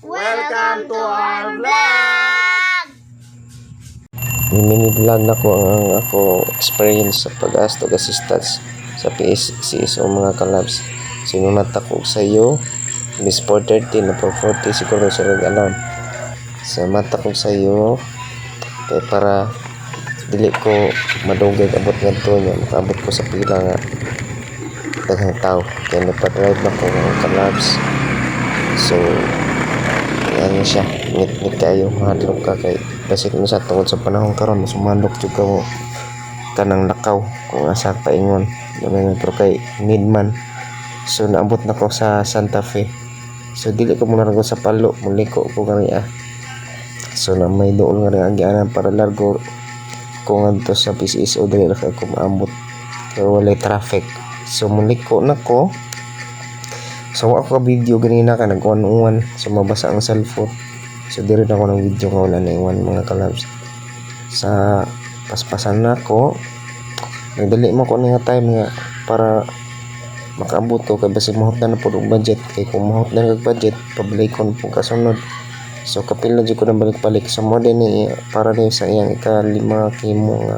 Welcome to our vlog! Mini-vlog na ko ang ako experience sa pag-astog assistance sa PSCSO mga kalabs. Sinunat ako sa iyo Miss 430 na 440 siguro sa rig-alarm. Sa mata ko sa iyo kay para dili ko madugay abot ngadto niya makaabot ko sa pila nga daghang tao kay napadrive na ko mga kalabs. So yan siya ngit-ngit kayo mahadlok ka kay basik mo sa tungod sa panahon karon sumandok jud ka mo kanang lakaw kung asa paingon pero kay need man. So naabot na ko sa Santa Fe, so dili ko muna sa Palo, muliko ko kaniya. So na may doon nga rin agianan para largo kung ngadto sa PCSO dili ra ko maabot pero walay traffic. So muliko na ko. So ako ka video ganina ka nag-1-1 so mabasa ang cellphone. So dire na ako ng video nga wala na iwan mga kalabs. Sa paspasan na ko nagdali mo ko nga time nga para makaabot ko kay basi mahot na po og budget kay kung mahot na og budget pabalikon po kasunod. So kapila jud ko na balik-balik sa mo din ni para din sa iyang ika-5 kimo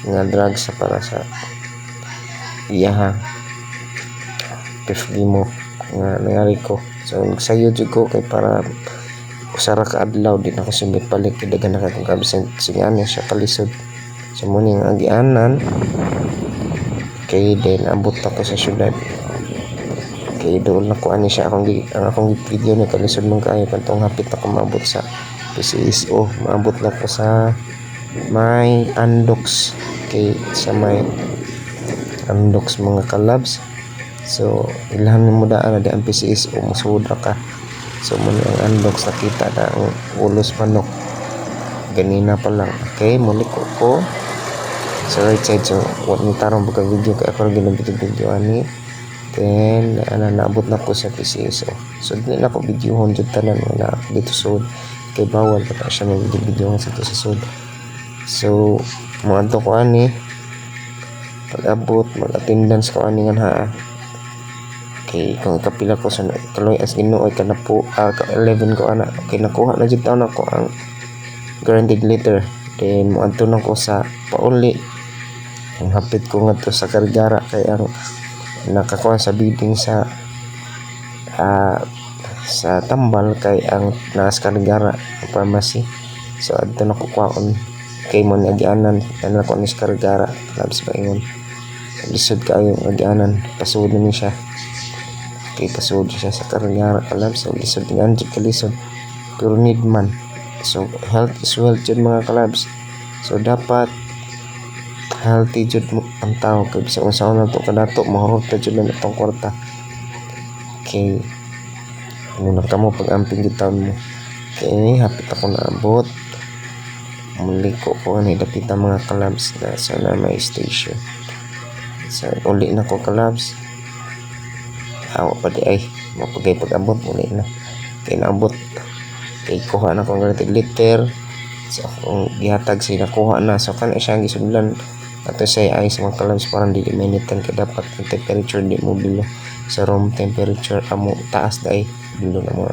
nga drugs sa para sa iyaha mo nga nangyari ko. So nagsayo jud ko kay para usara ka adlaw din ako sumit balik kay daghan na kay kabisan singan siya kalisod. So mo ning agianan kay din abot ako sa syudad kay doon na ko ani siya ang akong video ni kalisod man kayo kantong hapit ako maabot sa PCSO. Maabot na ko sa may Andox kay sa may Andox mga kalabs. So ilhan mo daan na di ang PCSO musuda ka. So muna ang Andox nakita na ang ulos manok ganina pa lang. Okay muli ko sa right side. So what ni tarong pagka video kay ako ginabitog video ani then naabot na ko sa PCSO. So dili na ko videohon jud tanan wala dito sud kay bawal pa siya mag video sa to sa sud. So mo adto ko ani pag-abot mag-attendance ko ani nga ha. Okay, kung kapila ko sa kaloy as Ginoo ka na po 11 ko ana. Okay, nakuha na jud taon ako ang granted letter. Then mo adto na ko sa pauli. Ang hapit ko ngadto sa Kargara kay ang nakakuha sa bidding sa Tambal kay ang nas Kargara ang pharmacy. So adto na ko kuhaon kay mo nagianan ana ko ni Kargara labs pa ingon. Lisod kayo agianan pasud ni siya. Kay pasod siya sa Kargara kalabs. So lisod nga jud kalisod pero need man. So health is wealth jud mga kalabs. So dapat healthy jud mo ang tao kay sa unsa na to kadato mahurot ta jud na tong kwarta. Okay muna ka mo pag-amping gitaon mo. Okay hapit ako naabot muliko ko ani dapit ang mga kalabs na sa may station. So uli na ko kalabs awa pa di ay mapagay pag-abot muli na kay naabot kay kuha na ko ng liter. So akong gihatag siya nakuha na. So kana siyang gisudlan ato say ice mga kalabs parang dili minitan kay dapat ang temperature di mo bilo sa room temperature amo taas dai bilo na mo.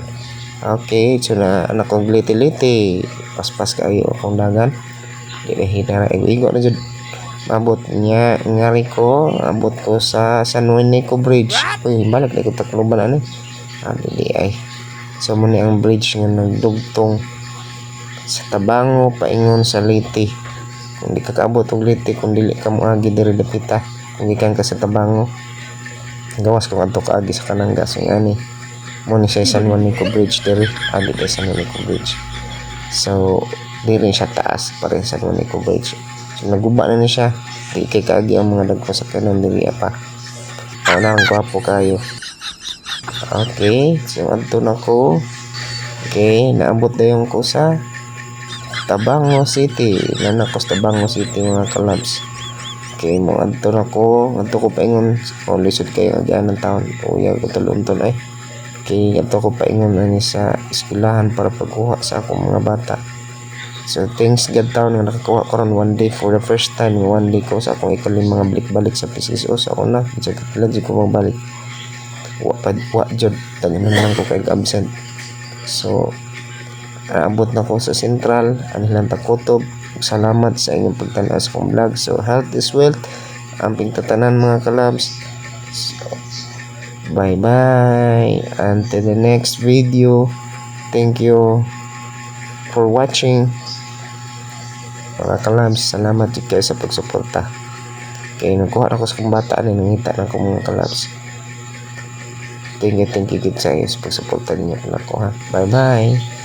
Okay so na anak kong liti-liti paspas kayo akong dagan dili hinara igo na jud abot niya ngari ko abot ko sa San Juanico Bridge. Uy balik na ko takluban ani dili ay. So mo ni ang bridge nga nagdugtong sa Tabango paingon sa Liti. Kung di ka kaabot og Liti kung dili ka moagi diri dapita kung gikan ka sa Tabango gawas kung adto ka agi sa Kananga. So ani mo ni sa San Juanico Bridge diri agi sa San Juanico Bridge. So diri siya taas pa rin sa San Juanico Bridge. So naguba na siya di kay kaagi ang mga dagko sa kanan diri pa. Wala ang gwapo kayo. Okay so adto na ko. Okay naabot dayon ko sa Tabango City. Nanakos Tabango City mga kalabs. Okay mo adto na ko paingon lisod kayo agyan ng taon uyag ko tulunton ay. Okay adto ko paingon ani sa eskwelahan para pagkuha sa akong mga bata. So thanks God taon nga nakakuha ko ron one day for the first time one day ko sa akong ikalim mga balik-balik sa PCSO. So ako na kapila jud ko magbalik wa jud taganan lang ko kay absent So abot na ko sa Central anilang Takutob. Salamat sa inyong pagtanaw sa akong vlog. So health is wealth, amping tatanan mga kalabs. So, bye bye until the next video. Thank you for watching mga kalabs. Salamat jud kayo sa pagsuporta. Kaya nagkuha ako sa kong bata na nangita na ko mga kalabs. Thank you good sa iyo sa pagsuporta ninyo na ko ha. Bye bye.